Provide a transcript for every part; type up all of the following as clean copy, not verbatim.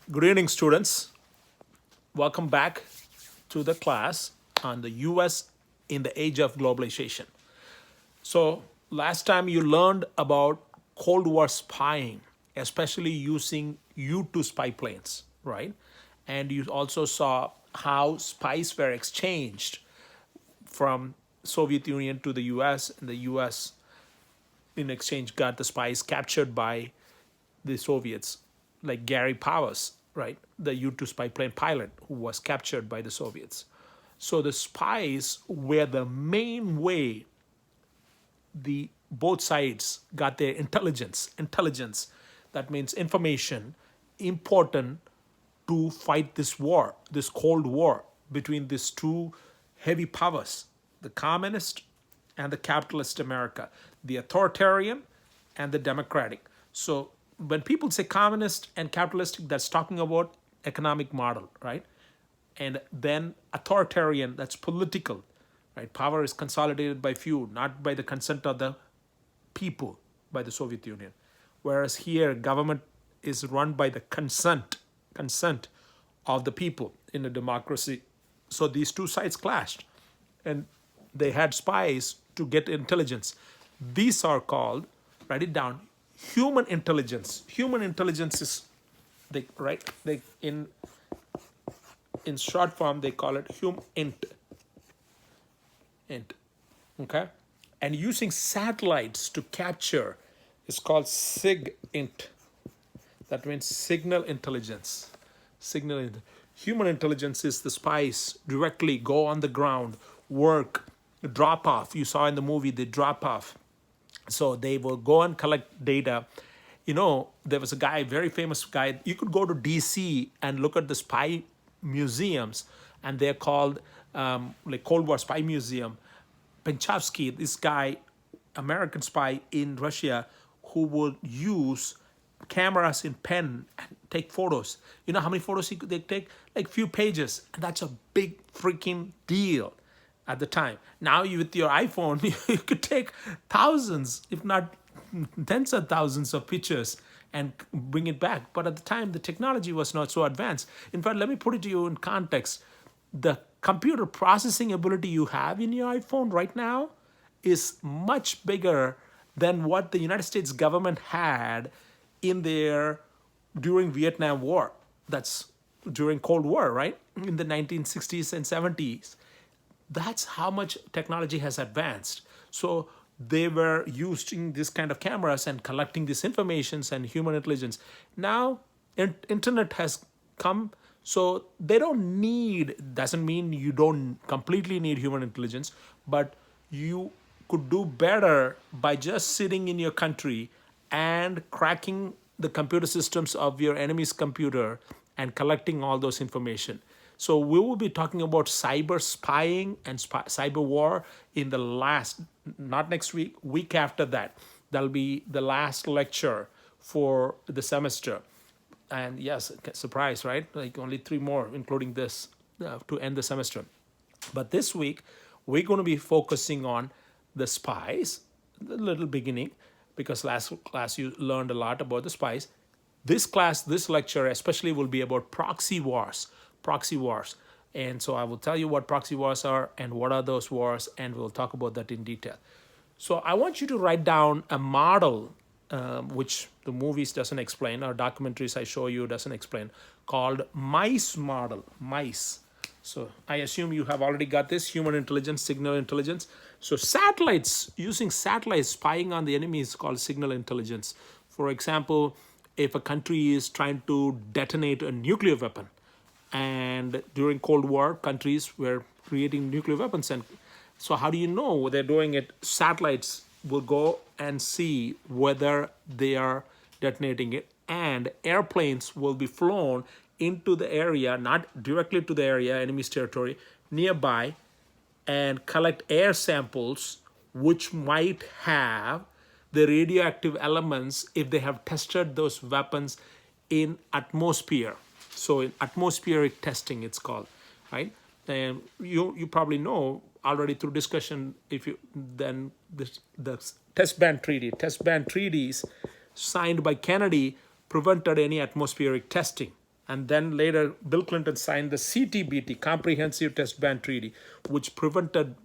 Good evening, students. Welcome back to the class on the US in the age of globalization. So, last time you learned about Cold War spying, especially using U-2 spy planes, right? And you also saw how spies were exchanged from Soviet Union to the US, and the US in exchange got the spies captured by the Soviets, like Gary Powers, right? The U 2 spy plane pilot who was captured by the Soviets. So the spies were the main way the both sides got their intelligence. Intelligence, that means information, important to fight this war, this Cold War between these two heavy powers, the communist and the capitalist America, the authoritarian and the democratic. So when people say communist and capitalistic, that's talking about economic model, right? And then authoritarian, that's political, right? Power is consolidated by few, not by the consent of the people, by the Soviet Union. Whereas here, government is run by the consent of the people in a democracy. So these two sides clashed, and they had spies to get intelligence. These are called, write it down, human intelligence. Human intelligence is, they in short form they call it int, okay? And using satellites to capture is called SIG-int. That means signal intelligence. Human intelligence is the spies directly go on the ground, work, drop off. You saw in the movie they drop off. So they will go and collect data. You know, there was a guy, very famous guy. You could go to DC and look at the spy museums, and they're called like Cold War Spy Museum. Penchovsky, this guy, American spy in Russia, who would use cameras in pen and take photos. You know how many photos they take? Like few pages. And that's a big freaking deal at the time. Now you, with your iPhone, you could take thousands, if not tens of thousands of pictures and bring it back. But at the time, the technology was not so advanced. In fact, let me put it to you in context. The computer processing ability you have in your iPhone right now is much bigger than what the United States government had in their during Vietnam War. That's during Cold War, right? In the 1960s and 70s. That's how much technology has advanced. So they were using this kind of cameras and collecting this information and human intelligence. Now, internet has come, so they don't need, doesn't mean you don't completely need human intelligence, but you could do better by just sitting in your country and cracking the computer systems of your enemy's computer and collecting all those information. So we will be talking about cyber spying and cyber war in the last, not next week, week after that. That'll be the last lecture for the semester. And yes, surprise, right? Like only 3 more, including this, to end the semester. But this week, we're going to be focusing on the spies, the little beginning, because last class you learned a lot about the spies. This class, this lecture especially will be about proxy wars. Proxy wars. And so I will tell you what proxy wars are and what are those wars, and we'll talk about that in detail. So I want you to write down a model, which the movies doesn't explain, or documentaries I show you doesn't explain, called mice model. Mice. So I assume you have already got this, human intelligence, signal intelligence. So satellites, using satellites spying on the enemy is called signal intelligence. For example, if a country is trying to detonate a nuclear weapon, and during Cold War, countries were creating nuclear weapons. And so how do you know they're doing it? Satellites will go and see whether they are detonating it. And airplanes will be flown into the area, not directly to the area, enemy's territory, nearby, and collect air samples which might have the radioactive elements if they have tested those weapons in atmosphere. So in atmospheric testing, it's called, right? And you probably know already through discussion, if you then the test ban treaties signed by Kennedy prevented any atmospheric testing. And then later, Bill Clinton signed the CTBT, Comprehensive Test Ban Treaty, which prevented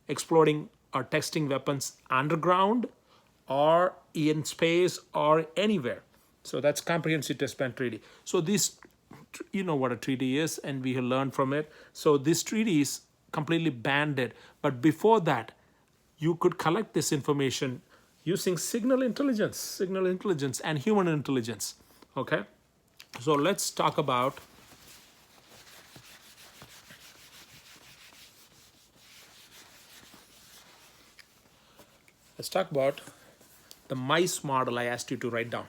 exploding or testing weapons underground or in space or anywhere. So that's Comprehensive Test Ban Treaty. So this, you know what a treaty is, and we have learned from it. So this treaty is completely banned it. But before that, you could collect this information using signal intelligence and human intelligence. Okay, so let's talk about the mice model I asked you to write down.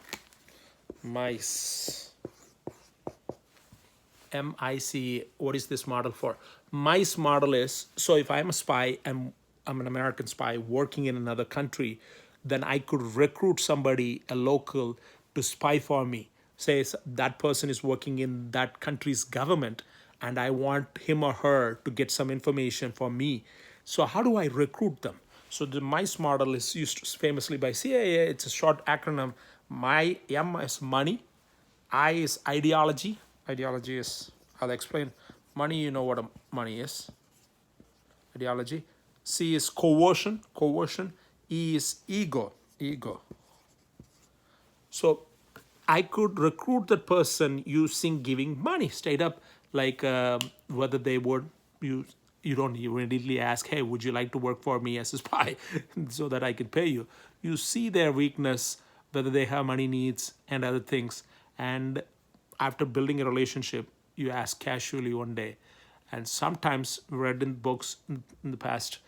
Mice, MIC. What is this model for? Mice model is, so if I'm a spy and I'm an American spy working in another country, then I could recruit somebody, a local, to spy for me. Say that person is working in that country's government and I want him or her to get some information for me. So how do I recruit them? So the MICE model is used famously by CIA. It's a short acronym. M is money, I is ideology. Ideology is, I'll explain. Money, you know what money is. Ideology. C is coercion. E is ego. So I could recruit that person using giving money straight up, like whether they would you don't immediately ask, hey, would you like to work for me as a spy so that I can pay you. You see their weakness, whether they have money needs and other things. And after building a relationship, you ask casually one day. And sometimes read in books in the past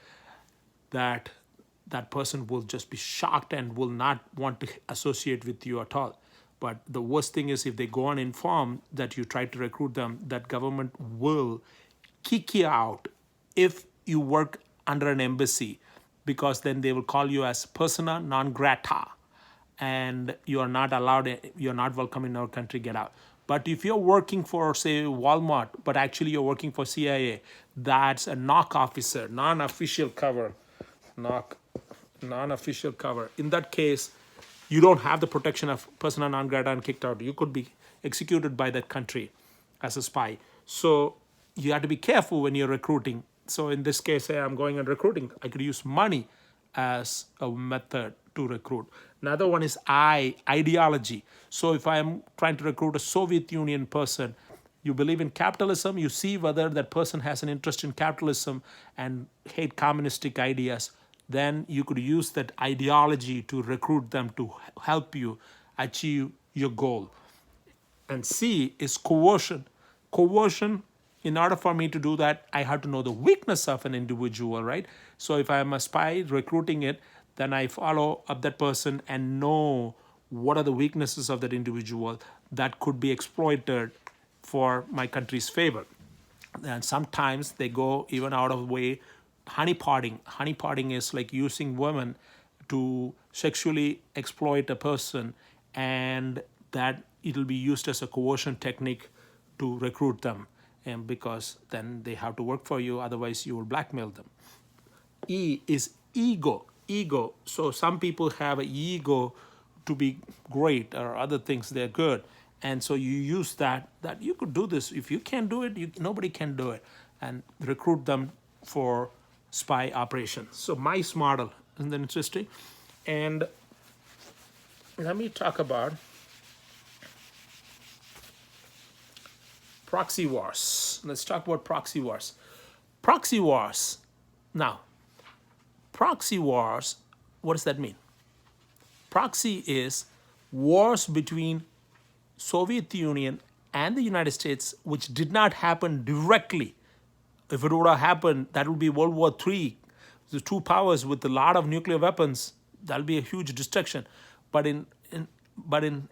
that that person will just be shocked and will not want to associate with you at all. But the worst thing is if they go on inform that you try to recruit them, that government will kick you out if you work under an embassy, because then they will call you as persona non grata and you're not allowed, you're not welcome in our country, get out. But if you're working for, say, Walmart, but actually you're working for CIA, that's a knock officer, non-official cover. Non-official cover. In that case, you don't have the protection of persona non grata and kicked out. You could be executed by that country as a spy. So you have to be careful when you're recruiting. So in this case, say I'm going and recruiting, I could use money as a method to recruit. Another one is ideology. So if I'm trying to recruit a Soviet Union person, you believe in capitalism, you see whether that person has an interest in capitalism and hate communistic ideas, then you could use that ideology to recruit them to help you achieve your goal. And C is coercion. Coercion, in order for me to do that, I have to know the weakness of an individual, right? So if I'm a spy recruiting it, then I follow up that person and know what are the weaknesses of that individual that could be exploited for my country's favor. And sometimes they go even out of the way. Honeypotting. Honeypotting is like using women to sexually exploit a person, and that it'll be used as a coercion technique to recruit them, and because then they have to work for you, otherwise you will blackmail them. E is ego. So some people have an ego to be great or other things, they're good, and so you use that you could do this. If you can't do it, nobody can do it, and recruit them for spy operations. So MICE model, isn't that interesting? And let me talk about proxy wars. Let's talk about proxy wars. Proxy wars. Now, proxy wars, what does that mean? Proxy is wars between Soviet Union and the United States, which did not happen directly. If it would have happened, that would be World War III. The two powers with a lot of nuclear weapons, that'll be a huge destruction. But in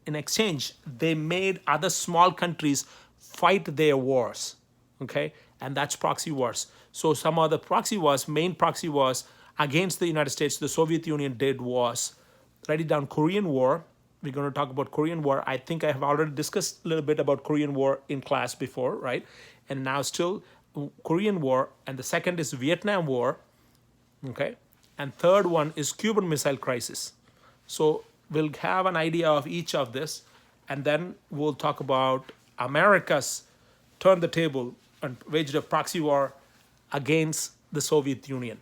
exchange, they made other small countries fight their wars. Okay? And that's proxy wars. So some other proxy wars, main proxy wars against the United States, the Soviet Union did was, write it down, Korean War. We're going to talk about Korean War. I think I have already discussed a little bit about Korean War in class before, right? And now still Korean War. And the second is Vietnam War. Okay? And third one is Cuban Missile Crisis. So we'll have an idea of each of this, and then we'll talk about Americas turned the table and waged a proxy war against the Soviet Union.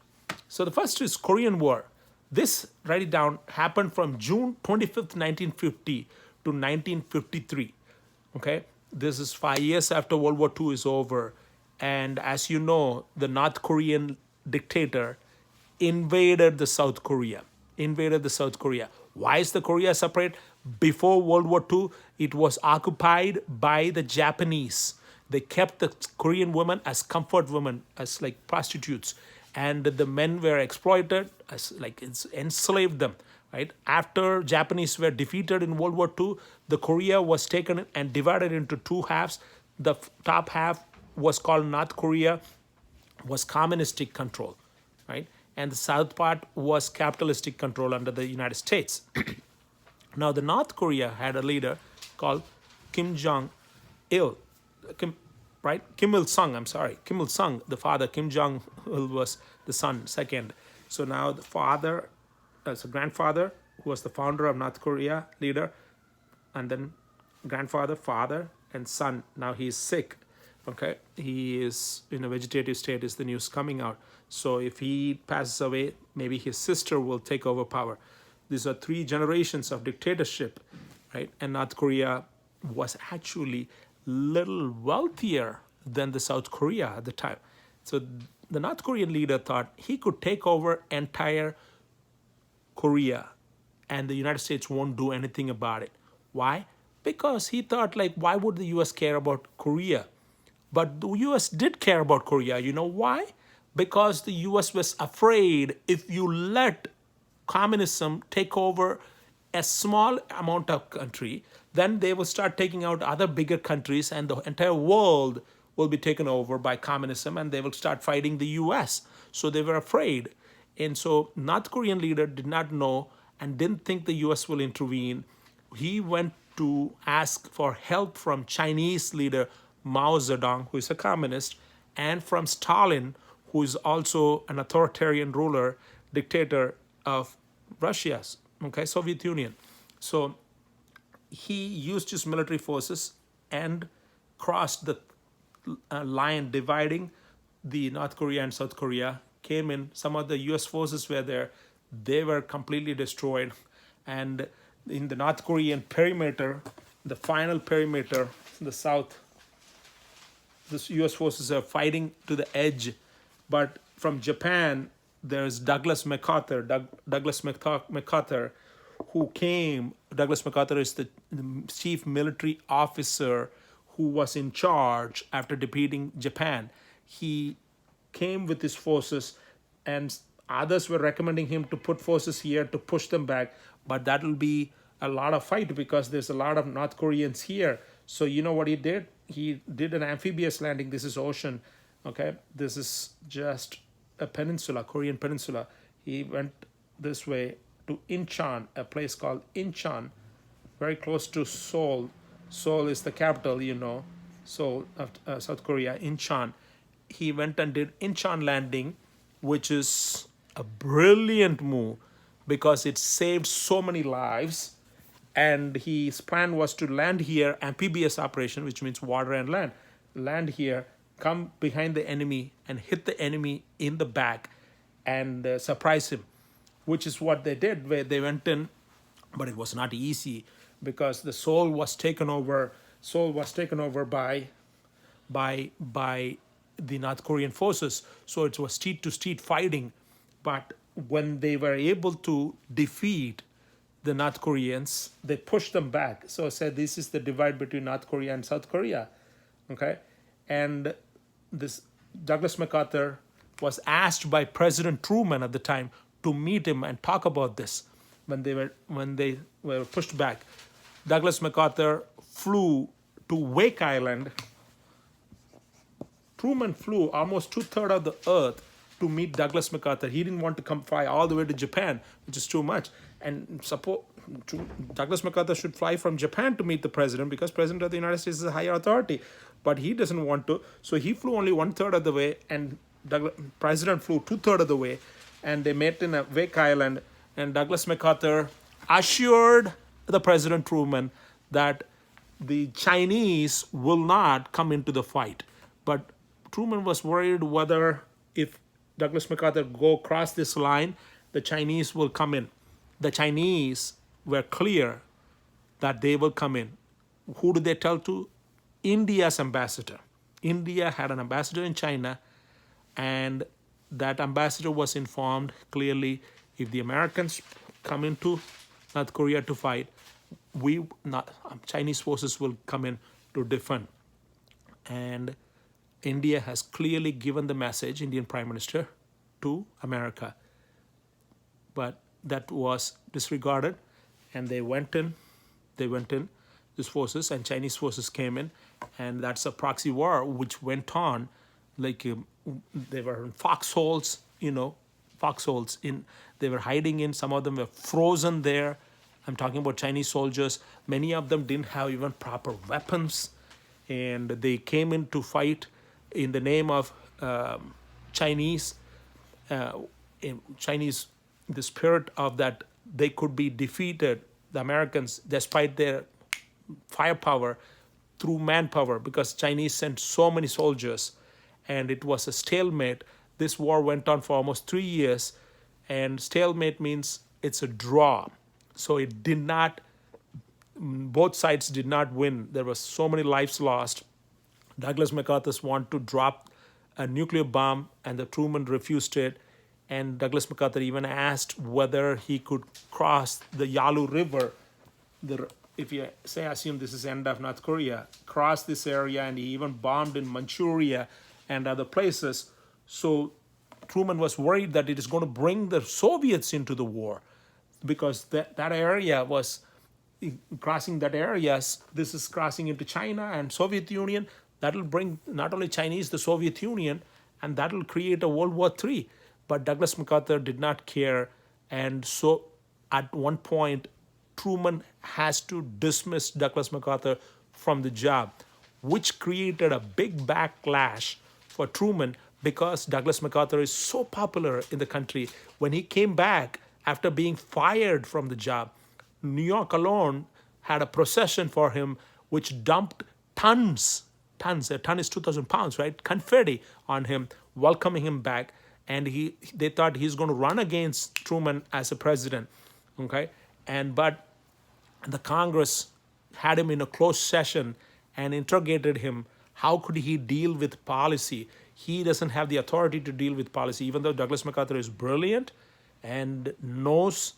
So the first is Korean War. This, write it down, happened from June 25th, 1950 to 1953. Okay, this is 5 years after World War II is over. And as you know, the North Korean dictator invaded the South Korea. Invaded the South Korea. Why is the Korea separate? Before World War II, it was occupied by the Japanese. They kept the Korean women as comfort women, as like prostitutes, and the men were exploited, as like enslaved them. Right after Japanese were defeated in World War II, the Korea was taken and divided into two halves. The top half was called North Korea, was communistic control, right? And the south part was capitalistic control under the United States. Now, the North Korea had a leader called Kim Jong-il, right? Kim Il-sung, I'm sorry. Kim Il-sung, the father. Kim Jong-il was the son, second. So now the father, so grandfather, who was the founder of North Korea, leader, and then grandfather, father, and son. Now he's sick. Okay, he is in a vegetative state, is the news coming out. So if he passes away, maybe his sister will take over power. These are 3 generations of dictatorship, right? And North Korea was actually little wealthier than the South Korea at the time. So the North Korean leader thought he could take over entire Korea and the United States won't do anything about it. Why? Because he thought, like, why would the US care about Korea? But the US did care about Korea. You know why? Because the US was afraid if you let communism take over a small amount of country, then they will start taking out other bigger countries and the entire world will be taken over by communism and they will start fighting the US. So they were afraid. And so North Korean leader did not know and didn't think the US will intervene. He went to ask for help from Chinese leader Mao Zedong, who is a communist, and from Stalin, who is also an authoritarian ruler, dictator of Russia, okay, Soviet Union. So he used his military forces and crossed the line dividing the North Korea and South Korea, came in. Some of the US forces were there. They were completely destroyed. And in the North Korean perimeter, the final perimeter, the south, the US forces are fighting to the edge. But from Japan, there's Douglas MacArthur. Douglas MacArthur, who came. Douglas MacArthur is the chief military officer who was in charge after defeating Japan. He came with his forces, and others were recommending him to put forces here to push them back. But that will be a lot of fight because there's a lot of North Koreans here. So you know what he did? He did an amphibious landing. This is ocean. Okay, this is just a peninsula, Korean peninsula. He went this way to Incheon, a place called Incheon, very close to Seoul. Seoul is the capital, you know, Seoul of South Korea, Incheon. He went and did Incheon landing, which is a brilliant move because it saved so many lives. And his plan was to land here, amphibious operation, which means water and land. Land here, come behind the enemy and hit the enemy in the back and surprise him, which is what they did. Where they went in, but it was not easy because the Seoul was taken over. Seoul was taken over by the North Korean forces. So it was street to street fighting. But when they were able to defeat the North Koreans, they pushed them back. So I said, this is the divide between North Korea and South Korea. Okay. And this Douglas MacArthur was asked by President Truman at the time to meet him and talk about this when they were pushed back. Douglas MacArthur flew to Wake Island. Truman flew almost 2/3 of the earth to meet Douglas MacArthur. He didn't want to come fly all the way to Japan, which is too much. And Douglas MacArthur should fly from Japan to meet the president because president of the United States is a higher authority. But he doesn't want to. So he flew only 1/3 of the way and president flew 2/3 of the way. And they met in a Wake Island. And Douglas MacArthur assured the President Truman that the Chinese will not come into the fight. But Truman was worried whether if Douglas MacArthur go cross this line, the Chinese will come in. The Chinese were clear that they will come in. Who did they tell to? India's ambassador. India had an ambassador in China, and that ambassador was informed clearly, if the Americans come into North Korea to fight, Chinese forces will come in to defend. And India has clearly given the message, Indian Prime Minister, to America. But that was disregarded, and they went in, these forces, and Chinese forces came in, and that's a proxy war which went on. Like they were in foxholes, they were hiding in, some of them were frozen there. I'm talking about Chinese soldiers. Many of them didn't have even proper weapons, and they came in to fight in the name of Chinese, the spirit of that they could be defeated, the Americans, despite their firepower, through manpower, because Chinese sent so many soldiers, and it was a stalemate. This war went on for almost 3 years, and stalemate means it's a draw. So it did not, both sides did not win. There were so many lives lost. Douglas MacArthur wanted to drop a nuclear bomb, and the Truman refused it. And Douglas MacArthur even asked whether he could cross the Yalu River. If you say, assume this is end of North Korea, cross this area, and he even bombed in Manchuria and other places. So Truman was worried that it is going to bring the Soviets into the war, because that area was crossing that area. This is crossing into China and Soviet Union. That will bring not only Chinese, the Soviet Union, and that will create a World War III. But Douglas MacArthur did not care, and so at one point, Truman has to dismiss Douglas MacArthur from the job, which created a big backlash for Truman, because Douglas MacArthur is so popular in the country. When he came back after being fired from the job, New York alone had a procession for him, which dumped tons, a ton is 2,000 pounds, right? Confetti on him, welcoming him back. And they thought he's going to run against Truman as a president, okay? But the Congress had him in a closed session and interrogated him. How could he deal with policy? He doesn't have the authority to deal with policy, even though Douglas MacArthur is brilliant and knows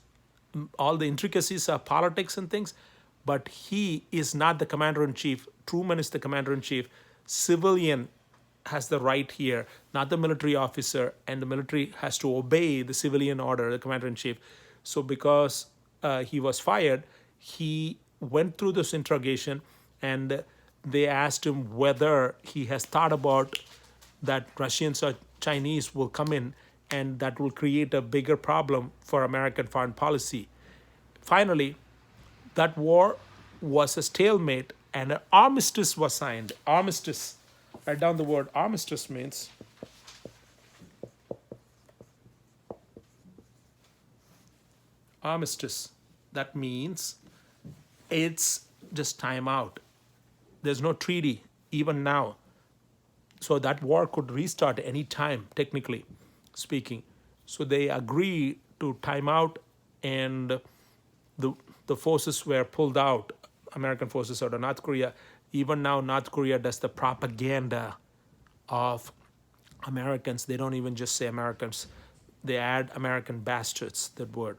all the intricacies of politics and things, but he is not the commander-in-chief. Truman is the commander-in-chief. Civilian has the right here, not the military officer, and the military has to obey the civilian order, the commander-in-chief. So because he was fired, he went through this interrogation, and they asked him whether he has thought about that Russians or Chinese will come in, and that will create a bigger problem for American foreign policy. Finally, that war was a stalemate, and an armistice was signed. Armistice. Write down the word armistice means armistice. That means it's just time out. There's no treaty even now. So that war could restart any time, technically speaking. So they agreed to time out, and the forces were pulled out, American forces out of North Korea. Even now, North Korea does the propaganda of Americans. They don't even just say Americans. They add American bastards, that word,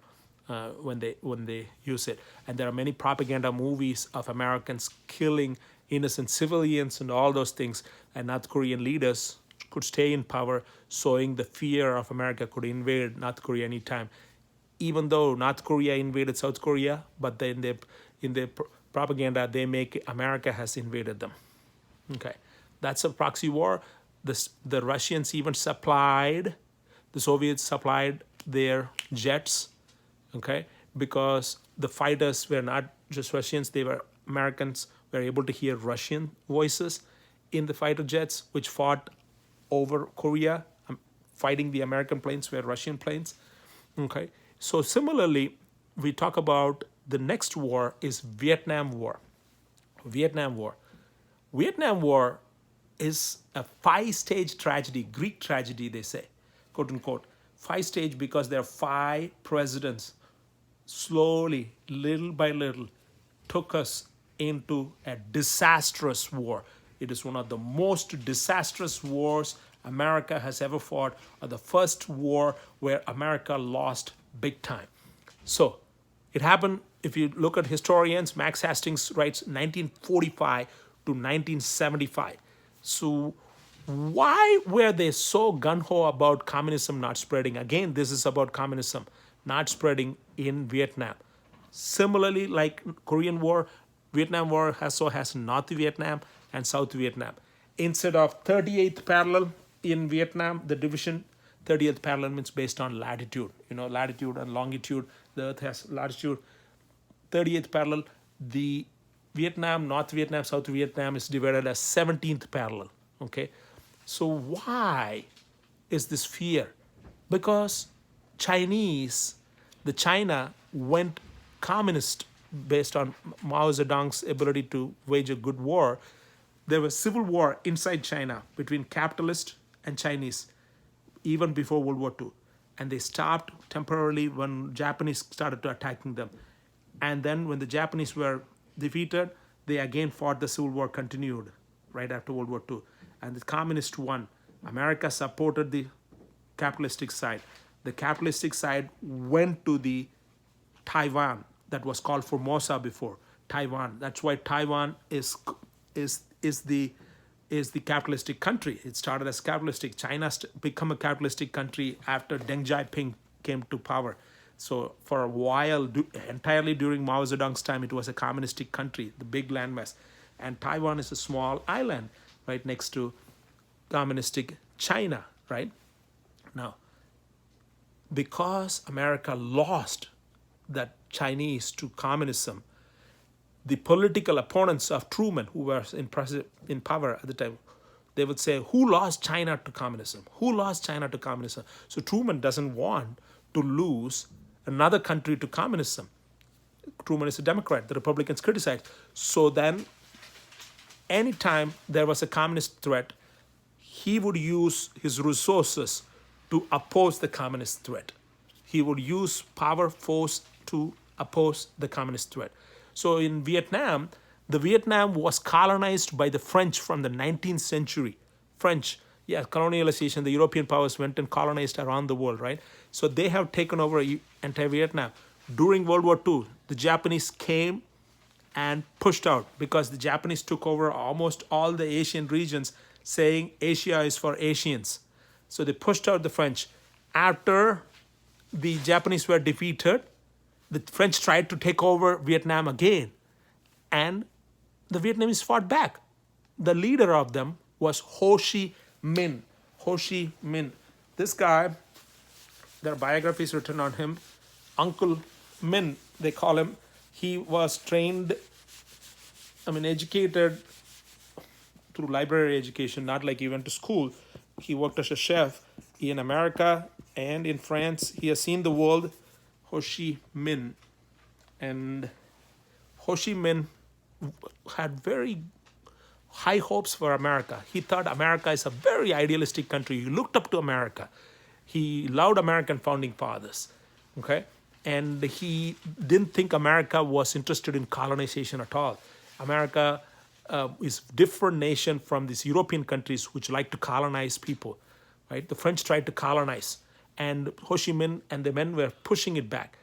when they use it. And there are many propaganda movies of Americans killing innocent civilians and all those things. And North Korean leaders could stay in power, showing the fear of America could invade North Korea anytime. Even though North Korea invaded South Korea, but then in their propaganda, they make America has invaded them. Okay, that's a proxy war. The Russians even supplied, the Soviets supplied their jets, okay, because the fighters were not just Russians, they were Americans, were able to hear Russian voices in the fighter jets, which fought over Korea. Fighting the American planes were Russian planes, okay. So similarly, we talk about the next war is Vietnam War. Vietnam War. Vietnam War is a five-stage tragedy, Greek tragedy, they say, quote unquote. Five-stage because there are five presidents slowly, little by little, took us into a disastrous war. It is one of the most disastrous wars America has ever fought, or the first war where America lost big time. So it happened, if you look at historians, Max Hastings writes 1945 to 1975. So why were they so gung-ho about communism not spreading? Again, this is about communism not spreading in Vietnam. Similarly, like Korean War, Vietnam War also has North Vietnam and South Vietnam. Instead of 38th parallel in Vietnam, the division 30th parallel means based on latitude. You know, latitude and longitude. The Earth has latitude. 30th parallel, the Vietnam, North Vietnam, South Vietnam is divided as 17th parallel. Okay, so why is this fear? Because the China went communist based on Mao Zedong's ability to wage a good war. There was civil war inside China between capitalist and Chinese even before World War II. And they stopped temporarily when Japanese started attacking them. And then when the Japanese were defeated, they again fought. The Civil War continued right after World War II. And the communists won. America supported the capitalistic side. The capitalistic side went to the Taiwan that was called Formosa before. Taiwan. That's why Taiwan is the capitalistic country. It started as capitalistic. China become a capitalistic country after Deng Xiaoping came to power. So for a while, entirely during Mao Zedong's time, it was a communistic country, the big landmass. And Taiwan is a small island right next to communistic China, right? Now, because America lost that Chinese to communism, the political opponents of Truman, who were in power at the time, they would say, who lost China to communism? Who lost China to communism? So Truman doesn't want to lose another country to communism. Truman is a Democrat. The Republicans criticized. So then, anytime there was a communist threat, he would use his resources to oppose the communist threat. He would use power, force to oppose the communist threat. So in Vietnam, the Vietnam was colonized by the French from the 19th century. French, yeah, colonialization, the European powers went and colonized around the world, right? So they have taken over entire Vietnam. During World War II, the Japanese came and pushed out because the Japanese took over almost all the Asian regions, saying Asia is for Asians. So they pushed out the French. After the Japanese were defeated, the French tried to take over Vietnam again, and the Vietnamese fought back. The leader of them was Ho Chi Minh. Ho Chi Minh. This guy, there are biographies written on him. Uncle Minh, they call him. He was trained, educated through library education, not like he went to school. He worked as a chef in America and in France. He has seen the world. Ho Chi Minh. And Ho Chi Minh had very high hopes for America. He thought America is a very idealistic country. He looked up to America. He loved American founding fathers. Okay? And he didn't think America was interested in colonization at all. America is a different nation from these European countries which like to colonize people. Right? The French tried to colonize. And Ho Chi Minh and the men were pushing it back.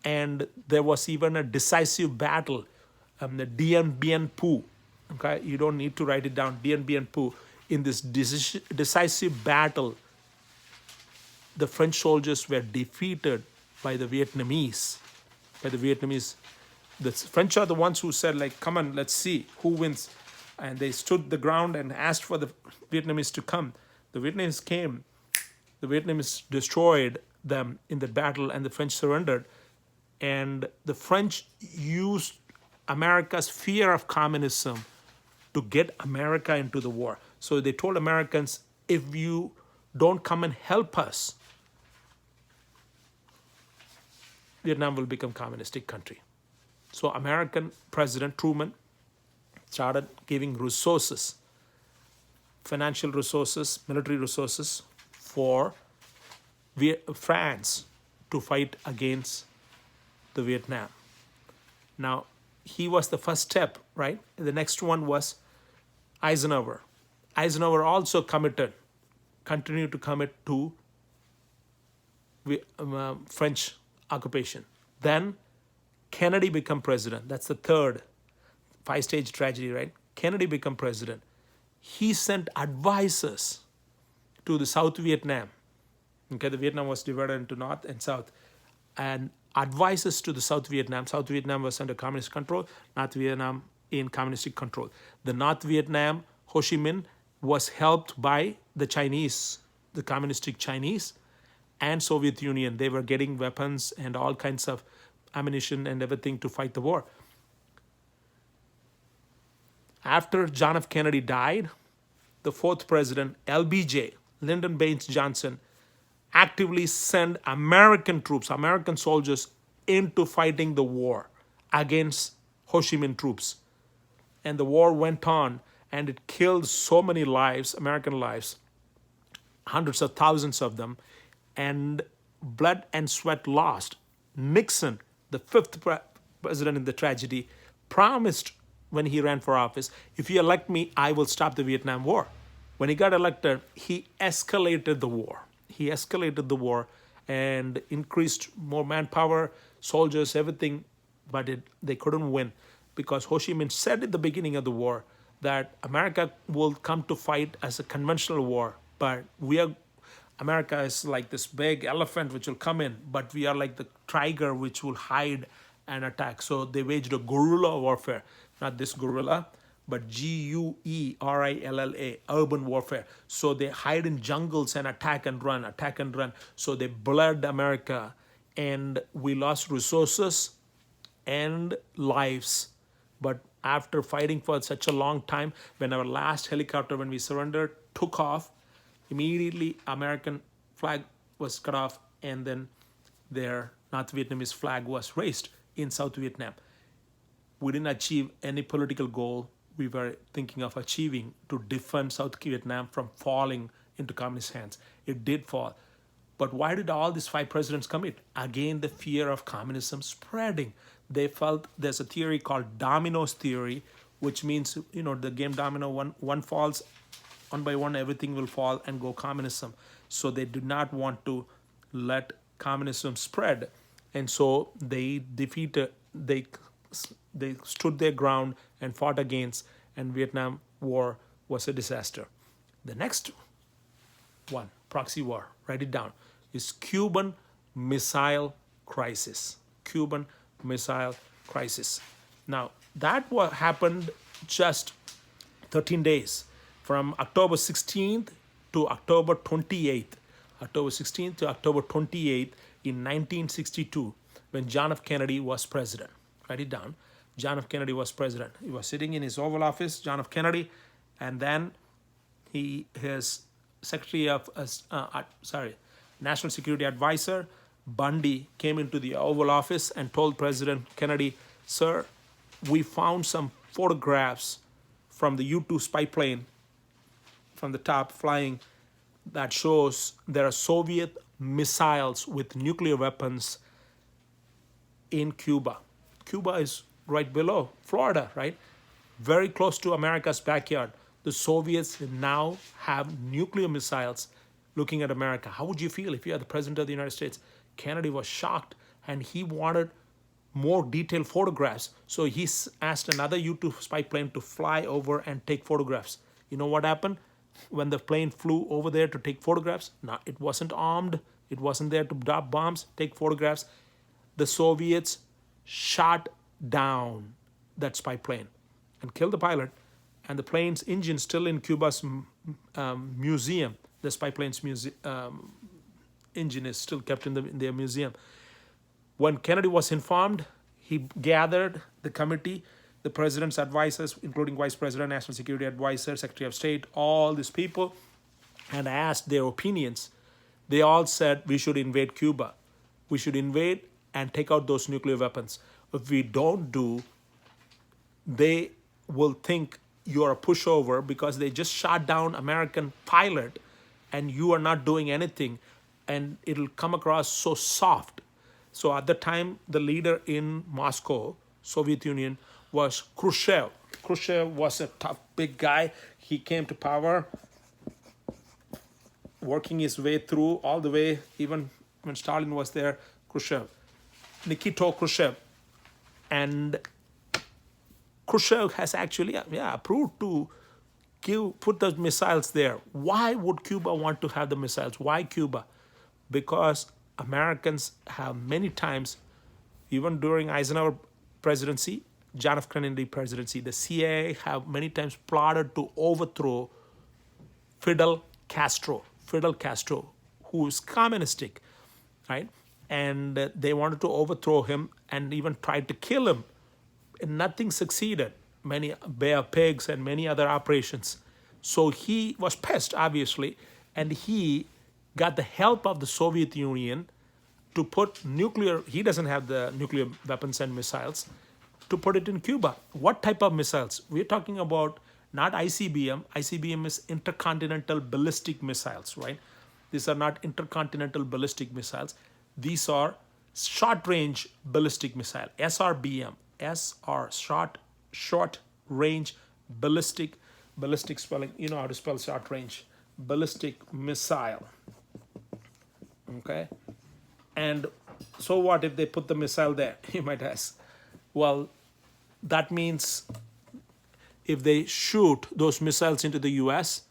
And there was even a decisive battle, the Dien Bien Phu. Okay, you don't need to write it down. Dien Bien Phu. In this decisive battle, the French soldiers were defeated by the Vietnamese. The French are the ones who said, like, come on, let's see who wins. And they stood the ground and asked for the Vietnamese to come. The Vietnamese came. The Vietnamese destroyed them in the battle, and the French surrendered. And the French used America's fear of communism to get America into the war. So they told Americans, if you don't come and help us, Vietnam will become a communistic country. So American President Truman started giving resources, financial resources, military resources for France to fight against the Vietnam. Now, he was the first step, right? The next one was Eisenhower. Eisenhower also continued to commit to French occupation. Then Kennedy became president. That's the third five-stage tragedy, right? Kennedy became president. He sent advisors to the South Vietnam. Okay, the Vietnam was divided into North and South. And advisors to the South Vietnam. South Vietnam was under communist control. North Vietnam in communistic control. The North Vietnam, Ho Chi Minh, was helped by the Chinese, the communistic Chinese, and Soviet Union. They were getting weapons and all kinds of ammunition and everything to fight the war. After John F. Kennedy died, the fourth president, LBJ, Lyndon Baines Johnson, actively sent American troops, American soldiers, into fighting the war against Ho Chi Minh troops. And the war went on, and it killed so many lives, American lives, hundreds of thousands of them, and blood and sweat lost. Nixon, the fifth president in the tragedy, promised when he ran for office, if you elect me, I will stop the Vietnam War. When he got elected, he escalated the war. He escalated the war and increased more manpower, soldiers, everything, but they couldn't win because Ho Chi Minh said at the beginning of the war that America will come to fight as a conventional war, but America is like this big elephant which will come in, but we are like the tiger which will hide and attack. So they waged a guerrilla warfare, not this guerrilla, but Guerrilla, urban warfare. So they hide in jungles and attack and run, attack and run. So they bled America, and we lost resources and lives. But after fighting for such a long time, when our last helicopter, when we surrendered, took off, immediately American flag was cut off, and then their North Vietnamese flag was raised in South Vietnam. We didn't achieve any political goal we were thinking of achieving to defend South Vietnam from falling into communist hands. It did fall. But why did all these five presidents commit? Again, the fear of communism spreading. They felt there's a theory called dominoes theory, which means, the game domino, one falls, one by one, everything will fall and go communism. So they did not want to let communism spread. And so they stood their ground and fought against, and Vietnam War was a disaster. The next one, Proxy War, write it down, is Cuban Missile Crisis. Cuban Missile Crisis. Now, that happened just 13 days, from October 16th to October 28th. October 16th to October 28th in 1962, when John F. Kennedy was president. Write it down. John F. Kennedy was president. He was sitting in his Oval Office, John F. Kennedy, and then his National Security Advisor, Bundy, came into the Oval Office and told President Kennedy, "Sir, we found some photographs from the U-2 spy plane from the top flying that shows there are Soviet missiles with nuclear weapons in Cuba." Cuba is right below Florida, right? Very close to America's backyard. The Soviets now have nuclear missiles looking at America. How would you feel if you are the president of the United States? Kennedy was shocked, and he wanted more detailed photographs. So he asked another U-2 spy plane to fly over and take photographs. You know what happened? When the plane flew over there to take photographs, it wasn't armed. It wasn't there to drop bombs, take photographs. The Soviets shot down that spy plane and killed the pilot, and the plane's engine still in Cuba's museum. The spy plane's engine is still kept in their museum. When Kennedy was informed, he gathered the committee, the president's advisors, including Vice President, National Security Advisor, Secretary of State, all these people, and asked their opinions. They all said we should invade Cuba. We should invade and take out those nuclear weapons. If we don't do, they will think you're a pushover because they just shot down American pilot and you are not doing anything, and it'll come across so soft. So at the time, the leader in Moscow, Soviet Union, was Khrushchev. Khrushchev was a tough, big guy. He came to power, working his way through all the way, even when Stalin was there, Khrushchev, Nikita Khrushchev. And Khrushchev has actually approved to put those missiles there. Why would Cuba want to have the missiles? Why Cuba? Because Americans have many times, even during Eisenhower presidency, John F. Kennedy presidency, the CIA have many times plotted to overthrow Fidel Castro, who is communistic, right? And they wanted to overthrow him and even tried to kill him. And nothing succeeded. Many Bay of Pigs and many other operations. So he was pissed, obviously, and he got the help of the Soviet Union to put nuclear, he doesn't have the nuclear weapons and missiles, to put it in Cuba. What type of missiles? We're talking about not ICBM. ICBM is intercontinental ballistic missiles, right? These are not intercontinental ballistic missiles. These are short-range ballistic missile, SRBM. Short range ballistic spelling, you know how to spell short range, ballistic missile. Okay? And so what if they put the missile there? You might ask. Well, that means if they shoot those missiles into the US,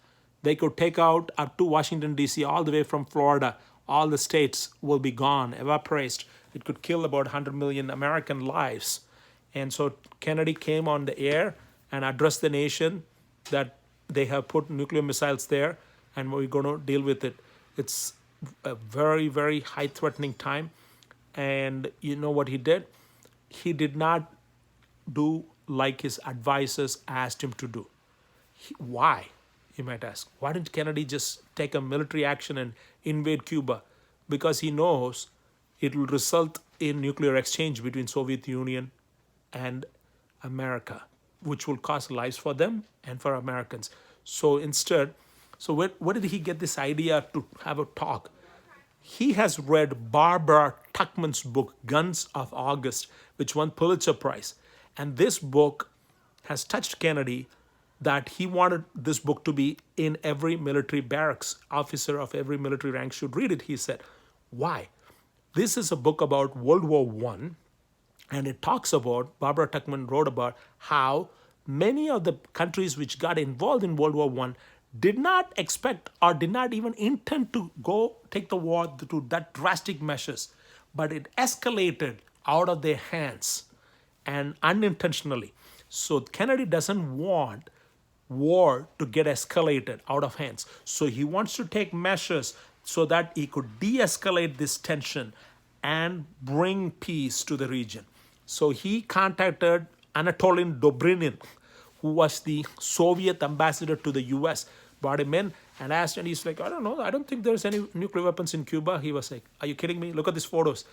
they could take out up to Washington, D.C., all the way from Florida. All the states will be gone, evaporated. It could kill about 100 million American lives. And so Kennedy came on the air and addressed the nation that they have put nuclear missiles there and we're going to deal with it. It's a very, very high-threatening time. And you know what he did? He did not do like his advisors asked him to do. Why? You might ask. Why didn't Kennedy just take a military action and invade Cuba? Because he knows it will result in nuclear exchange between Soviet Union and America, which will cost lives for them and for Americans. So instead, where did he get this idea to have a talk? He has read Barbara Tuchman's book, Guns of August, which won Pulitzer Prize. And this book has touched Kennedy that he wanted this book to be in every military barracks. Officer of every military rank should read it, he said. Why? This is a book about World War I, and it talks about, Barbara Tuchman wrote about how many of the countries which got involved in World War I did not expect or did not even intend to go take the war to that drastic measures, but it escalated out of their hands and unintentionally. So Kennedy doesn't want war to get escalated out of hands. So he wants to take measures so that he could de-escalate this tension and bring peace to the region. So he contacted Anatolin Dobrinin, who was the Soviet ambassador to the US, brought him in and asked, and he's like, I don't know, I don't think there's any nuclear weapons in Cuba. He was like, are you kidding me? Look at these photos.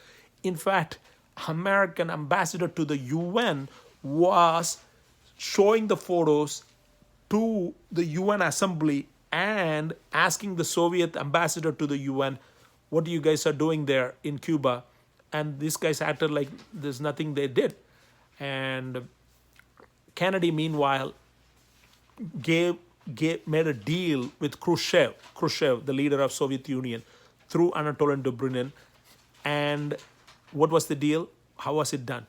In fact, American ambassador to the UN was showing the photos to the UN Assembly and asking the Soviet ambassador to the UN, what you guys are doing there in Cuba? And these guys acted like there's nothing they did. And Kennedy, meanwhile, made a deal with Khrushchev, the leader of Soviet Union, through Anatolin Dobrinin. And what was the deal? How was it done?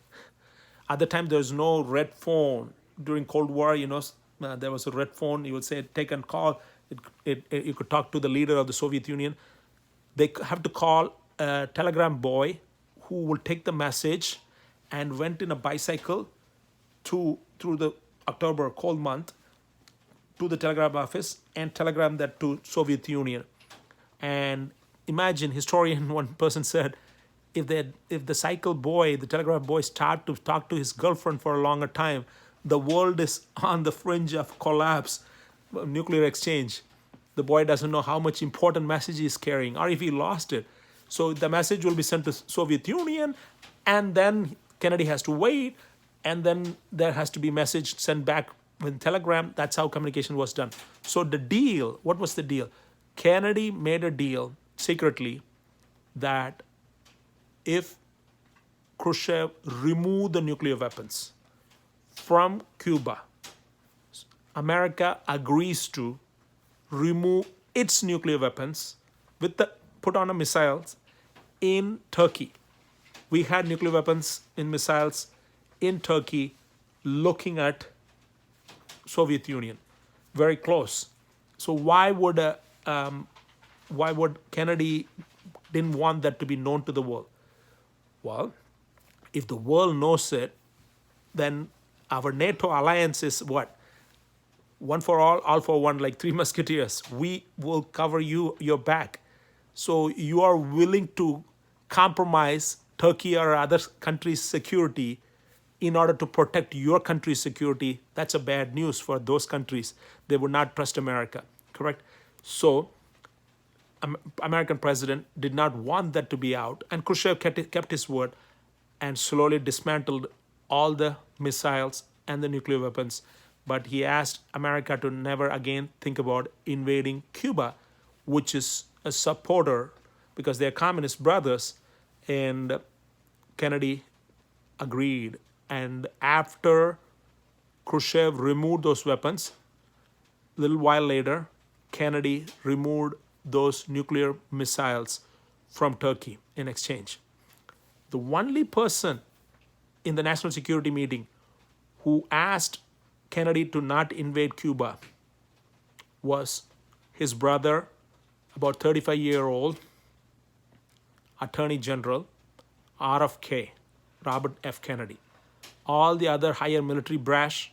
At the time, there was no red phone. During Cold War, there was a red phone. You would say, take and call. You could talk to the leader of the Soviet Union. They have to call a telegram boy who will take the message and went in a bicycle through the October cold month to the telegraph office and telegram that to Soviet Union. And imagine, historian, one person said, if the cycle boy, the telegraph boy, start to talk to his girlfriend for a longer time, the world is on the fringe of collapse, nuclear exchange. The boy doesn't know how much important message he's carrying, or if he lost it. So the message will be sent to Soviet Union, and then Kennedy has to wait, and then there has to be message sent back with telegram, that's how communication was done. So the deal, what was the deal? Kennedy made a deal secretly that if Khrushchev removed the nuclear weapons from Cuba, America agrees to remove its nuclear weapons with the put on a missiles in Turkey. We had nuclear weapons in missiles in Turkey looking at Soviet Union, very close. So why would Kennedy didn't want that to be known to the world? Well, if the world knows it, then our NATO alliance is what? One for all for one, like Three Musketeers. We will cover your back. So you are willing to compromise Turkey or other countries' security in order to protect your country's security. That's a bad news for those countries. They would not trust America, correct? So American president did not want that to be out, and Khrushchev kept his word and slowly dismantled all the missiles and the nuclear weapons. But he asked America to never again think about invading Cuba, which is a supporter because they're communist brothers. And Kennedy agreed. And after Khrushchev removed those weapons, a little while later, Kennedy removed those nuclear missiles from Turkey in exchange. The only person in the national security meeting who asked Kennedy to not invade Cuba was his brother, about 35-year-old Attorney General RFK, Robert F. Kennedy. All the other higher military brass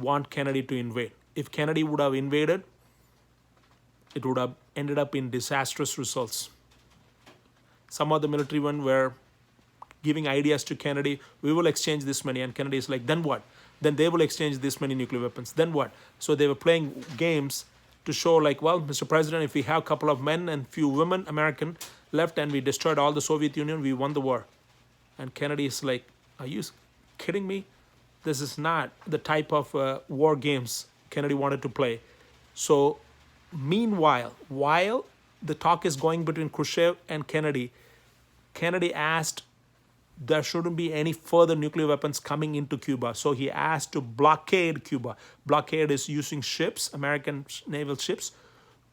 want Kennedy to invade. If Kennedy would have invaded, it would have ended up in disastrous results. Some of the military men were giving ideas to Kennedy. We will exchange this many. And Kennedy is like, then what? Then they will exchange this many nuclear weapons. Then what? So they were playing games to show like, well, Mr. President, if we have a couple of men and few women, American, left and we destroyed all the Soviet Union, we won the war. And Kennedy is like, are you kidding me? This is not the type of war games Kennedy wanted to play. So meanwhile, while the talk is going between Khrushchev and Kennedy, Kennedy asked there shouldn't be any further nuclear weapons coming into Cuba. So he asked to blockade Cuba. Blockade is using ships, American naval ships,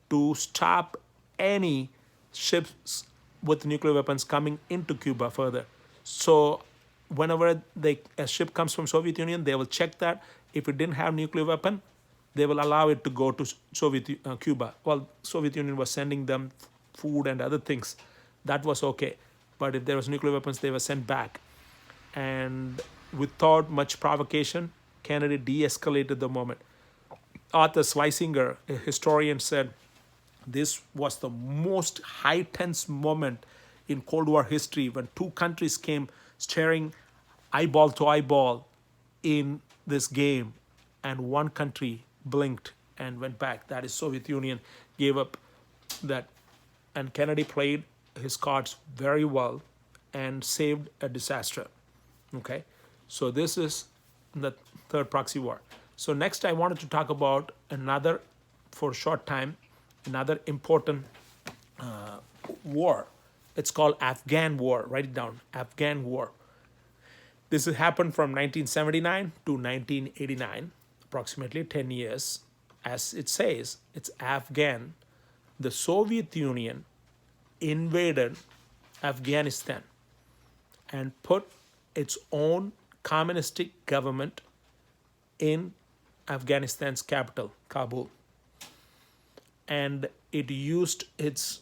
to stop any ships with nuclear weapons coming into Cuba further. So whenever a ship comes from Soviet Union, they will check that. If it didn't have nuclear weapon, they will allow it to go to Cuba. Well, Soviet Union was sending them food and other things. That was okay. But if there was nuclear weapons, they were sent back. And without much provocation, Kennedy de-escalated the moment. Arthur Schlesinger, a historian, said this was the most high-tense moment in Cold War history when two countries came staring eyeball to eyeball in this game, and one country blinked and went back. That is Soviet Union gave up that, and Kennedy played his cards very well and saved a disaster. Okay, so this is the third proxy war. So next I wanted to talk about another, for a short time, another important war. It's called Afghan War. Write it down, Afghan War. This happened from 1979 to 1989, approximately 10 years. As it says, it's Afghan. The Soviet Union invaded Afghanistan and put its own communistic government in Afghanistan's capital, Kabul. And it used its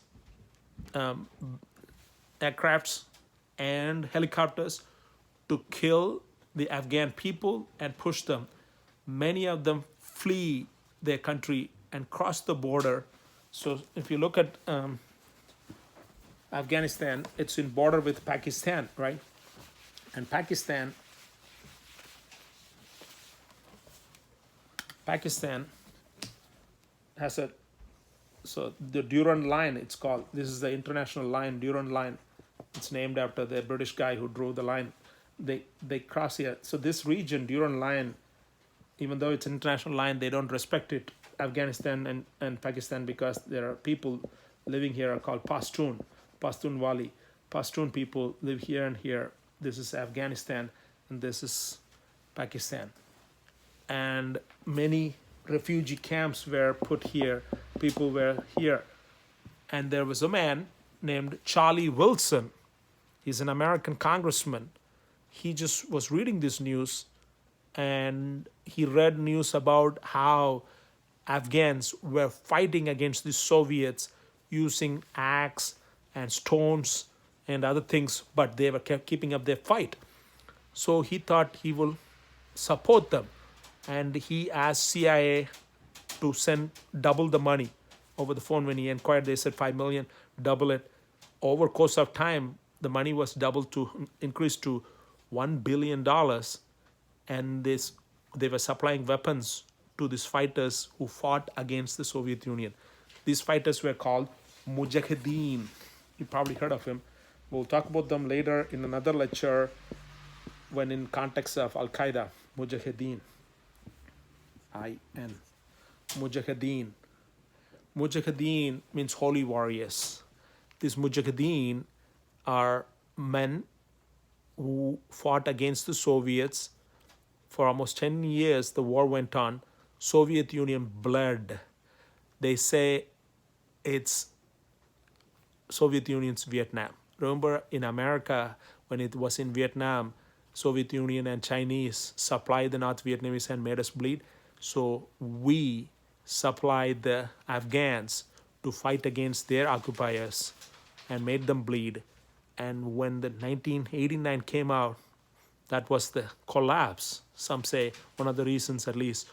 aircrafts and helicopters to kill the Afghan people and push them. Many of them flee their country and cross the border. So if you look at Afghanistan, it's in border with Pakistan, right? And Pakistan has a, so the Durand line, it's called. This is the international line, Durand line. It's named after the British guy who drew the line. They cross here. So this region, Durand line, even though it's an international line, they don't respect it. Afghanistan and Pakistan, because there are people living here are called Pashtun people live here and here. This is Afghanistan and this is Pakistan. And many refugee camps were put here. People were here. And there was a man named Charlie Wilson. He's an American congressman. He just was reading this news and he read news about how Afghans were fighting against the Soviets using axe and stones and other things, but they were kept keeping up their fight. So he thought he will support them, and he asked CIA to send double the money. Over the phone when he inquired, they said 5 million, double it. Over course of time, the money was doubled to increased to $1 billion, and they were supplying weapons to these fighters who fought against the Soviet Union. These fighters were called Mujahideen. You probably heard of him. We'll talk about them later in another lecture when in context of Al-Qaeda. Mujahideen. I-N. Mujahideen. Mujahideen means holy warriors. These Mujahideen are men who fought against the Soviets. For almost 10 years, the war went on. Soviet Union bled. They say it's Soviet Union's Vietnam. Remember in America, when it was in Vietnam, Soviet Union and Chinese supplied the North Vietnamese and made us bleed. So we supplied the Afghans to fight against their occupiers and made them bleed. And when the 1989 came out, that was the collapse, some say, one of the reasons at least,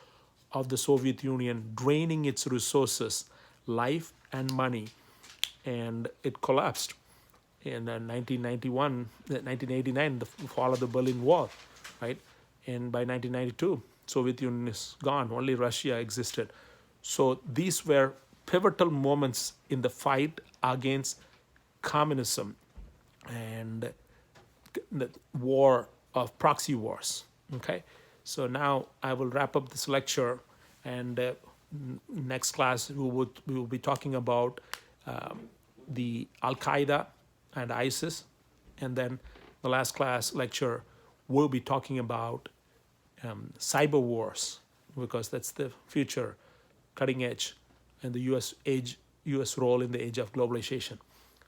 of the Soviet Union draining its resources, life and money, and it collapsed in 1989, the fall of the Berlin Wall, right? And by 1992, Soviet Union is gone, only Russia existed. So these were pivotal moments in the fight against communism and the war of proxy wars, okay? So now I will wrap up this lecture, and next class we will be talking about the Al-Qaeda and ISIS, and then the last class lecture we'll be talking about cyber wars, because that's the future, cutting edge, and the U.S. role in the age of globalization.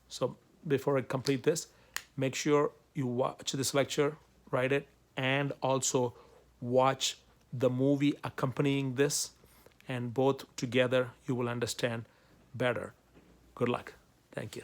So before I complete this, make sure you watch this lecture, write it, and also watch the movie accompanying this, and both together you will understand better. Good luck. Thank you.